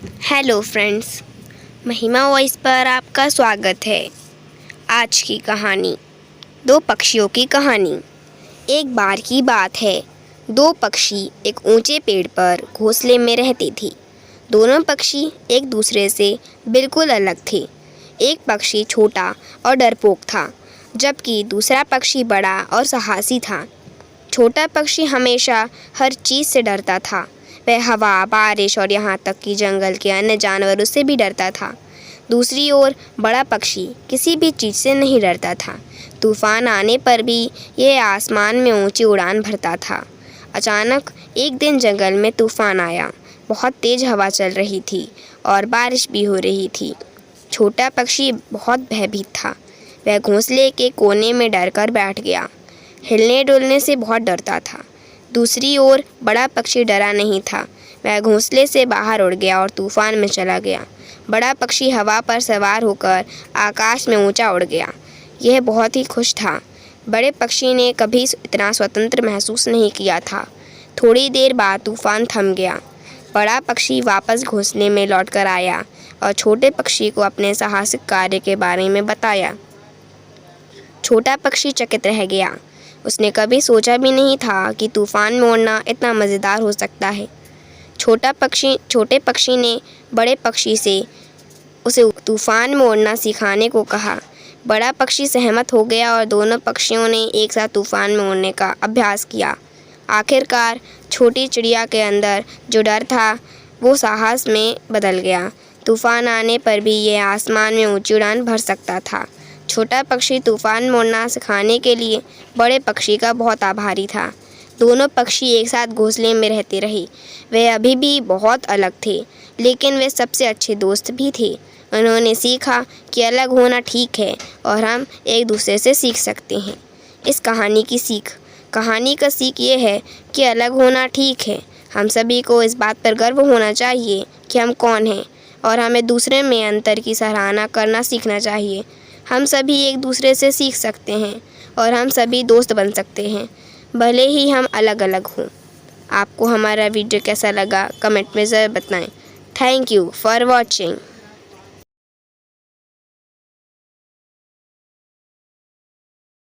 Hello friends, महिमा voice पर आपका स्वागत है। आज की कहानी, दो पक्षियों की कहानी। एक बार की बात है, दो पक्षी एक ऊंचे पेड़ पर घोंसले में रहते थे। दोनों पक्षी एक दूसरे से बिल्कुल अलग थे। एक पक्षी छोटा और डरपोक था, जबकि दूसरा पक्षी बड़ा और साहसी था। छोटा पक्षी हमेशा हर चीज़ से डरता था। वह हवा, बारिश और यहाँ तक कि जंगल के अन्य जानवरों से भी डरता था। दूसरी ओर बड़ा पक्षी किसी भी चीज़ से नहीं डरता था। तूफान आने पर भी यह आसमान में ऊंची उड़ान भरता था। अचानक एक दिन जंगल में तूफान आया। बहुत तेज़ हवा चल रही थी और बारिश भी हो रही थी। छोटा पक्षी बहुत भयभीत था। वह घोंसले के कोने में डरकर बैठ गया। हिलने डुलने से बहुत डरता था। दूसरी ओर बड़ा पक्षी डरा नहीं था। वह घोंसले से बाहर उड़ गया और तूफान में चला गया। बड़ा पक्षी हवा पर सवार होकर आकाश में ऊंचा उड़ गया। यह बहुत ही खुश था। बड़े पक्षी ने कभी इतना स्वतंत्र महसूस नहीं किया था। थोड़ी देर बाद तूफान थम गया। बड़ा पक्षी वापस घोंसले में लौटकर आया और छोटे पक्षी को अपने साहसिक कार्य के बारे में बताया। छोटा पक्षी चकित रह गया। उसने कभी सोचा भी नहीं था कि तूफान में उड़ना इतना मज़ेदार हो सकता है। छोटे पक्षी ने बड़े पक्षी से उसे तूफान में उड़ना सिखाने को कहा। बड़ा पक्षी सहमत हो गया और दोनों पक्षियों ने एक साथ तूफान में उड़ने का अभ्यास किया। आखिरकार छोटी चिड़िया के अंदर जो डर था वो साहस में बदल गया। तूफान आने पर भी यह आसमान में ऊंची उड़ान भर सकता था। छोटा पक्षी तूफान में उड़ना सिखाने के लिए बड़े पक्षी का बहुत आभारी था। दोनों पक्षी एक साथ घोंसले में रहते रहे। वे अभी भी बहुत अलग थे, लेकिन वे सबसे अच्छे दोस्त भी थे। उन्होंने सीखा कि अलग होना ठीक है और हम एक दूसरे से सीख सकते हैं। इस कहानी का सीख ये है कि अलग होना ठीक है। हम सभी को इस बात पर गर्व होना चाहिए कि हम कौन हैं और हमें दूसरे में अंतर की सराहना करना सीखना चाहिए। हम सभी एक दूसरे से सीख सकते हैं और हम सभी दोस्त बन सकते हैं, भले ही हम अलग अलग हों। आपको हमारा वीडियो कैसा लगा कमेंट में ज़रूर बताएं। Thank you for watching.